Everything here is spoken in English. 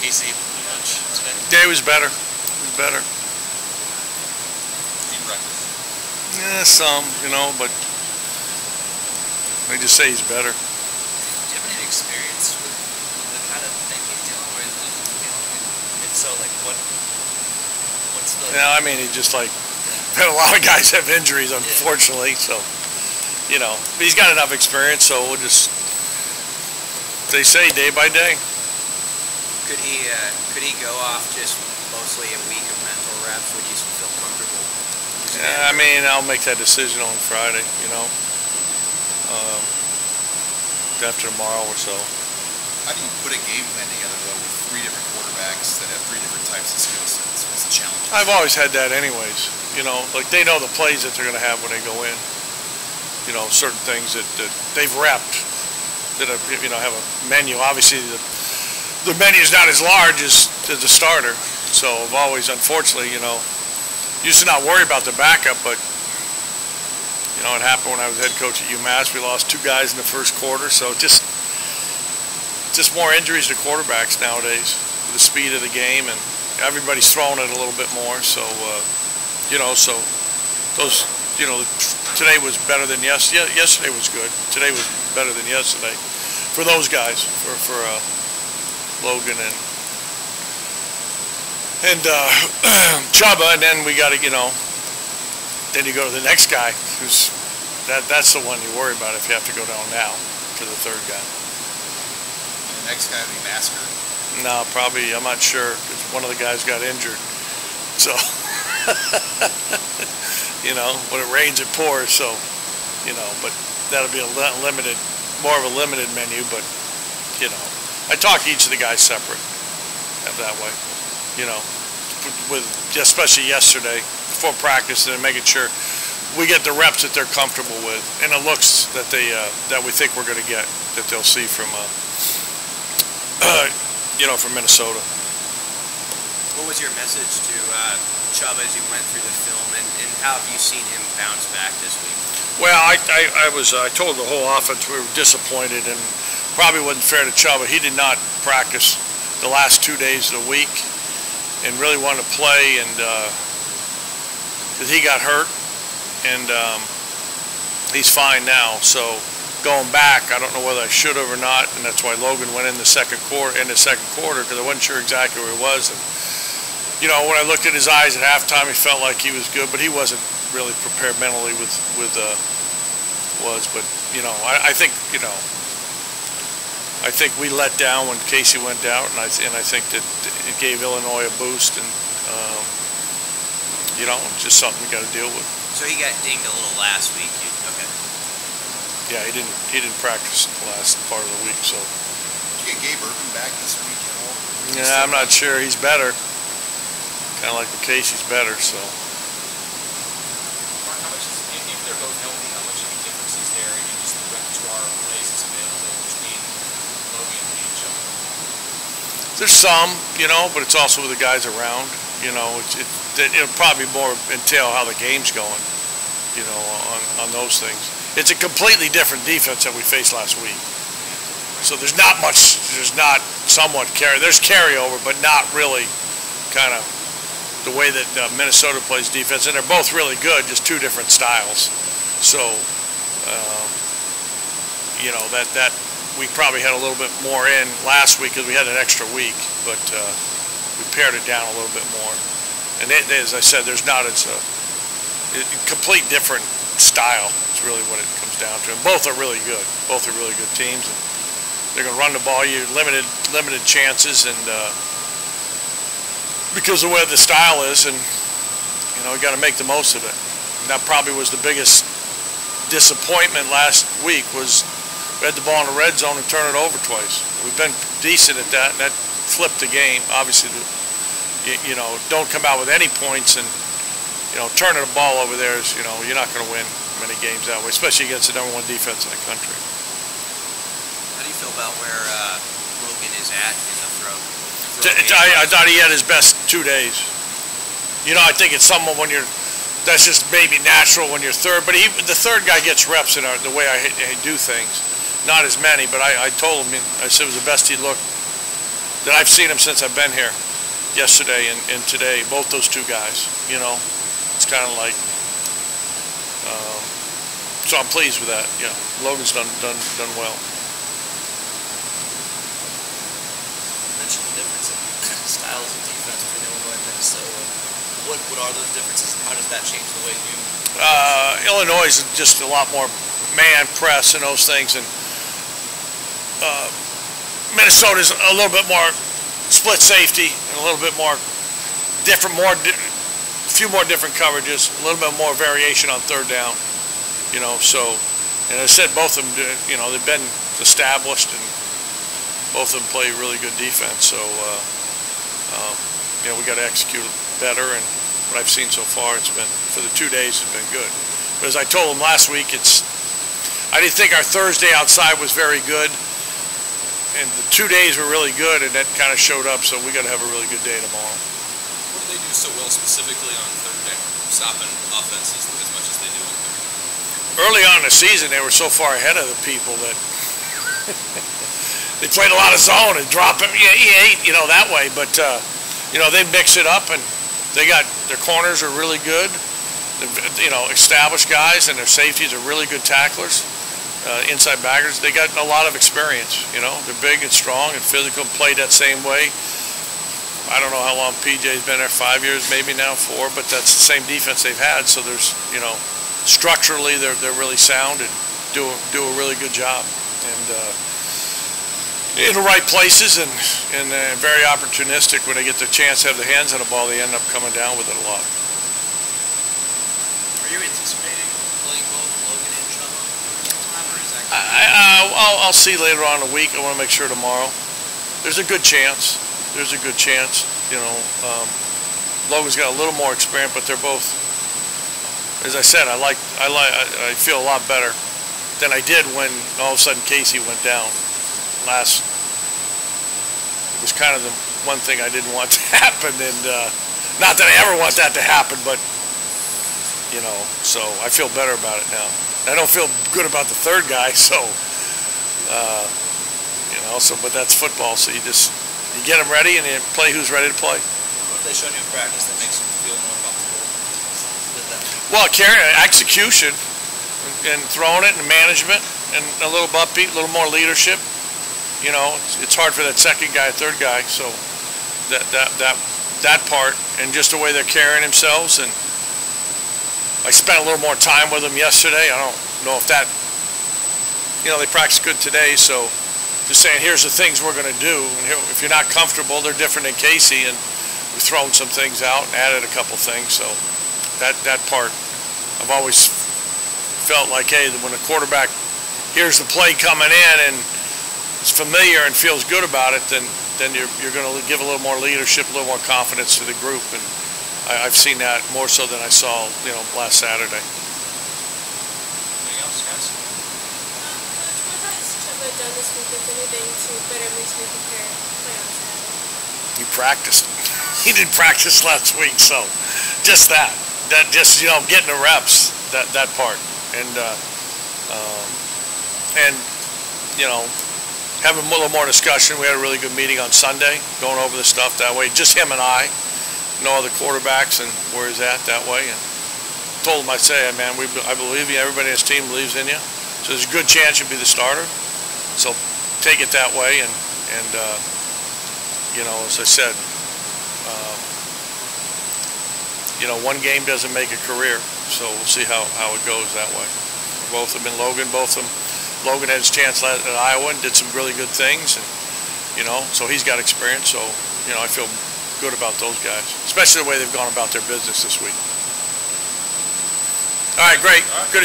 Casey much today? Yeah, he was better. He was better. In practice? Yeah, some, you know, but they just say he's better. Do you have any experience with the kind of thing he's dealing with? If so, like what's the... Yeah, I mean, he just like, had a lot of guys have injuries, unfortunately, so, you know, he's got enough experience, so we'll just, they say day by day. Could he go off just mostly a week of mental reps? Would you feel comfortable? Yeah, I mean, I'll make that decision on Friday, you know, after tomorrow or so. How do you put a game plan together, though, with 3 different quarterbacks that have 3 different types of skill sets? What's the challenge? I've always had that anyways, you know, like they know the plays that they're going to have when they go in, you know, certain things that they've repped, that have, you know, have a menu. Obviously, the menu is not as large as the starter, so I've always, unfortunately, you know, used to not worry about the backup, but, you know, it happened when I was head coach at UMass. We lost 2 guys in the first quarter, so just more injuries to quarterbacks nowadays, the speed of the game, and everybody's throwing it a little bit more, so, you know, so those, you know, today was better than yesterday. Yesterday was good. Today was better than yesterday for those guys, for Logan and Chubba, and then we got to, you know, then you go to the next guy, who's that's the one you worry about if you have to go down now to the 3rd guy. And the next guy would be Masker. No, probably, I'm not sure, because one of the guys got injured, so you know, when it rains it pours, so, you know, but that'll be a limited, more of a limited menu, but, you know, I talk to each of the guys separate, that way, you know, with especially yesterday, before practice, and making sure we get the reps that they're comfortable with, and the looks that that we think we're going to get, that they'll see from, you know, from Minnesota. What was your message to Chubba as you went through the film, and how have you seen him bounce back this week? Well, I told the whole offense we were disappointed, and probably wasn't fair to Chubba. He did not practice the last 2 days of the week, and really wanted to play, and because he got hurt, and he's fine now. So going back, I don't know whether I should have or not, and that's why Logan went in the second quarter, because I wasn't sure exactly where he was. And, you know, when I looked at his eyes at halftime, he felt like he was good, but he wasn't really prepared mentally with But, you know, I think, you know, I think we let down when Casey went out, and I think that it gave Illinois a boost, and you know, just something we got to deal with. So he got dinged a little last week. Okay. Yeah, he didn't practice the last part of the week, so. Did you get Gabe Urban back this week at all? Yeah, I'm not sure. He's better. Kind of like with Casey's better, so. Mark, how much is, if they're both healthy, how much of a difference is there in just the repertoire of plays that's available between Logan and Chubba? There's some, you know, but it's also with the guys around. You know, it'll probably more entail how the game's going, you know, on those things. It's a completely different defense that we faced last week. So there's not much, there's not somewhat there's carryover, but not really kind of the way that Minnesota plays defense. And they're both really good, just 2 different styles. So, you know, that we probably had a little bit more in last week because we had an extra week, but we pared it down a little bit more. And as I said, there's not a complete different style. It's really what it comes down to. And both are really good. Both are really good teams. And they're going to run the ball. You limited chances, and because of where the style is, and you know, you got to make the most of it. And that probably was the biggest disappointment last week. Was we had the ball in the red zone and turn it over twice. We've been decent at that, and that flipped the game. Obviously, you know, don't come out with any points, and you know, turning the ball over there is, you know, you're not going to win many games that way, especially against the #1 defense in the country. How do you feel about where Logan is at in the throw? I thought he had his best 2 days. You know, I think it's someone when you're, that's just maybe natural when you're third, but the third guy gets reps in the way I do things. Not as many, but I told him, I said it was the best he looked that I've seen them since I've been here. Yesterday and today, both those two guys. You know, it's kind of like. So I'm pleased with that. Yeah, Logan's done well. You mentioned the difference in styles of defense between Illinois and Minnesota. What are those differences, and how does that change the way you? Illinois is just a lot more man press and those things, and Minnesota's a little bit more split safety and a little bit more different, a few more different coverages, a little bit more variation on third down. You know, so, and as I said, both of them, you know, they've been established, and both of them play really good defense. So, you know, we got to execute better, and what I've seen so far, it's been, for the 2 days, it's been good. But as I told them last week, I didn't think our Thursday outside was very good, and the 2 days were really good, and that kind of showed up, so we got to have a really good day tomorrow. What do they do so well specifically on third down, stopping offenses as much as they do on third down? Early on in the season, they were so far ahead of the people that they played a lot of zone and drop it, you know, that way. But, you know, they mix it up, and they got, their corners are really good. You know, established guys, and their safeties are really good tacklers, inside backers. They got a lot of experience, you know. They're big and strong and physical, played that same way. I don't know how long PJ's been there, 5 years, maybe now 4, but that's the same defense they've had. So there's, you know, structurally they're really sound and do a really good job, and in the right places, and very opportunistic. When they get the chance to have the hands on the ball, they end up coming down with it a lot. Are you anticipating playing both Logan and Chubba? Or is that I'll see later on in the week. I want to make sure tomorrow. There's a good chance. You know, Logan's got a little more experience, but they're both. As I said, I feel a lot better than I did when all of a sudden Casey went down. It was kind of the one thing I didn't want to happen, and not that I ever want that to happen, but you know, so I feel better about it now. I don't feel good about the third guy, so you know, but that's football. So you get them ready, and you play who's ready to play. What have they shown you in practice that makes you feel more comfortable with that? Well, execution and throwing it, and management, and a little upbeat, a little more leadership. You know, it's hard for that second guy, third guy. So that part, and just the way they're carrying themselves. And I spent a little more time with them yesterday. I don't know if that, you know, they practiced good today. So just saying, here's the things we're going to do. And here, if you're not comfortable, they're different than Casey, and we've thrown some things out and added a couple things. So that part, I've always felt like, hey, when a quarterback hears the play coming in and is familiar and feels good about it, then you're going to give a little more leadership, a little more confidence to the group. And I've seen that more so than I saw, you know, last Saturday. Anything else, guys? What has Chubba done this week, if anything, to better mentally prepare to play on Saturday? He practiced. He didn't practice last week, so just that just, you know, getting the reps, that part, and you know, having a little more discussion. We had a really good meeting on Sunday, going over the stuff that way, just him and I, no other quarterbacks, and where he's at that way. And told him, I say, man, I believe you. Everybody in his team believes in you, so there's a good chance you'll be the starter. So take it that way, and you know, as I said, you know, one game doesn't make a career, so we'll see how it goes that way. Both have been Logan. Logan had his chance at Iowa and did some really good things, and you know, so he's got experience. So you know, I feel good about those guys, especially the way they've gone about their business this week. All right, great. Good to see you.